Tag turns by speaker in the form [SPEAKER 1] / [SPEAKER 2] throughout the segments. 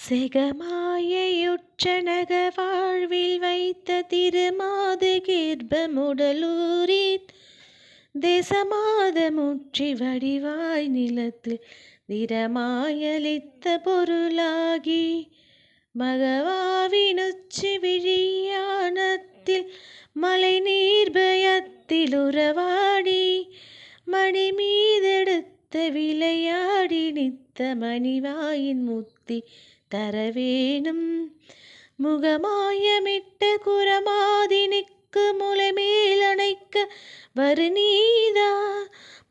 [SPEAKER 1] செகமாயையுற்றனக வாழ்வில் வைத்த திருமாது கீர்பமுடலூரித் தேசமாத முற்றி வடிவாய் நிலத்தில் திறமாயளித்த பொருளாகி மகவாவினுச்சி விழியானத்தில் மலை நீர்பயத்தில் உறவாடி மணி மீதெடுத்த விளையாடி நித்த மணிவாயின் முத்தி தரவேணும் முகமாயமிட்ட குரமாதினிக்கு முளைமேல் அணைக்க வருநீதா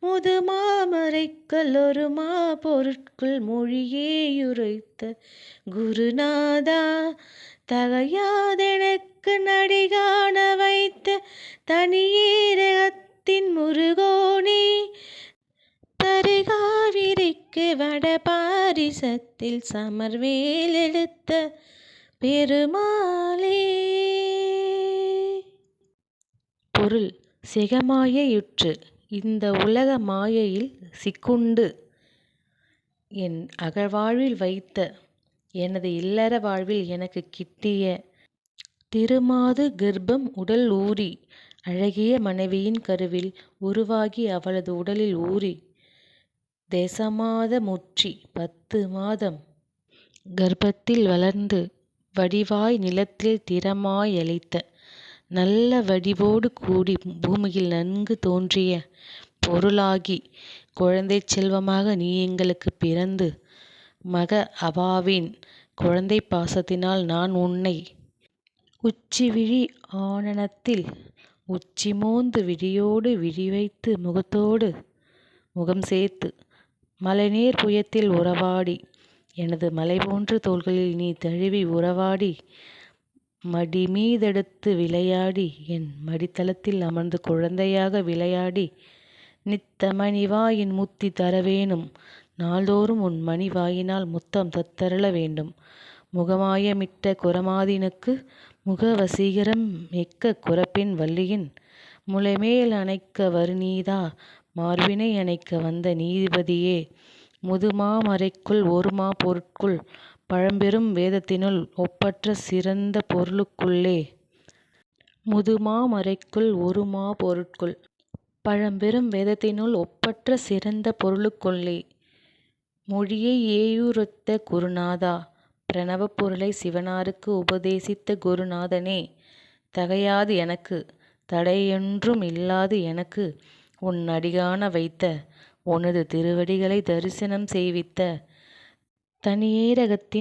[SPEAKER 1] முதுமாமரைக்கல் ஒருமா பொருட்குள் மொழியேயுரைத்த குருநாதா தகையாதெனக்கு நடிகாண வைத்த தனியேரகத்தின் முருகோனே தருகாவிரிக்கு வடபாரிசத்தில் சமர்வேல் எடுத்த பெருமாளே. பொருள்: சிகமாயையுற்று இந்த உலக மாயையில் சிக்குண்டு என் அகழ்வாழ்வில் வைத்த எனது இல்லற வாழ்வில் எனக்கு கிட்டிய திருமாது கர்ப்பம் உடல் ஊறி அழகிய மனைவியின் கருவில் உருவாகி அவளது உடலில் ஊறி தேசமாத முற்றி 10 மாதம் கர்ப்பத்தில் வளர்ந்து வடிவாய் நிலத்தில் திறமாயளித்த நல்ல வடிவோடு கூடி பூமியில் நன்கு தோன்றிய பொருளாகி குழந்தை செல்வமாக நீ எங்களுக்கு பிறந்து மக அவாவின் குழந்தை பாசத்தினால் நான் உன்னை உச்சிவிழி ஆனனத்தில் உச்சி மோந்து விழியோடு விழி வைத்து முகத்தோடு முகம் சேர்த்து மலைநேர் புயத்தில் உறவாடி எனது மலை போன்ற தோள்களில் நீ தழுவி உறவாடி மடிமீதெடுத்து விளையாடி என் மடித்தளத்தில் அமர்ந்து குழந்தையாக விளையாடி நித்த மணிவாயின் முத்தி தரவேணும் நாள்தோறும் உன் மணி வாயினால் முத்தம் தத்தருள வேண்டும் முகமாயமிட்ட குரமாதினுக்கு முக வசீகரம் மிக்க குரப்பெண் வள்ளியின் முளைமேல் அணைக்க வருநீதா மார்பினை அணைக்க வந்த நீதிபதியே முதுமாமரைக்குள் ஒருமா பொருட்குள் பழம்பெரும் வேதத்தினுள் ஒப்பற்ற சிறந்த பொருளுக்குள்ளே முதுமாமரைக்குள் ஒருமா பொருட்குள் பழம்பெரும் வேதத்தினுள் ஒப்பற்ற சிறந்த பொருளுக்குள்ளே மொழியை ஏயுரைத்த குருநாதா பிரணவப் பொருளை சிவனாருக்கு உபதேசித்த குருநாதனே தகையாது எனக்கு தடையொன்றும் இல்லாது எனக்கு உன் அடிகாண வைத்த உனது திருவடிகளை தரிசனம் செய்வித்த தனியேரகத்தின்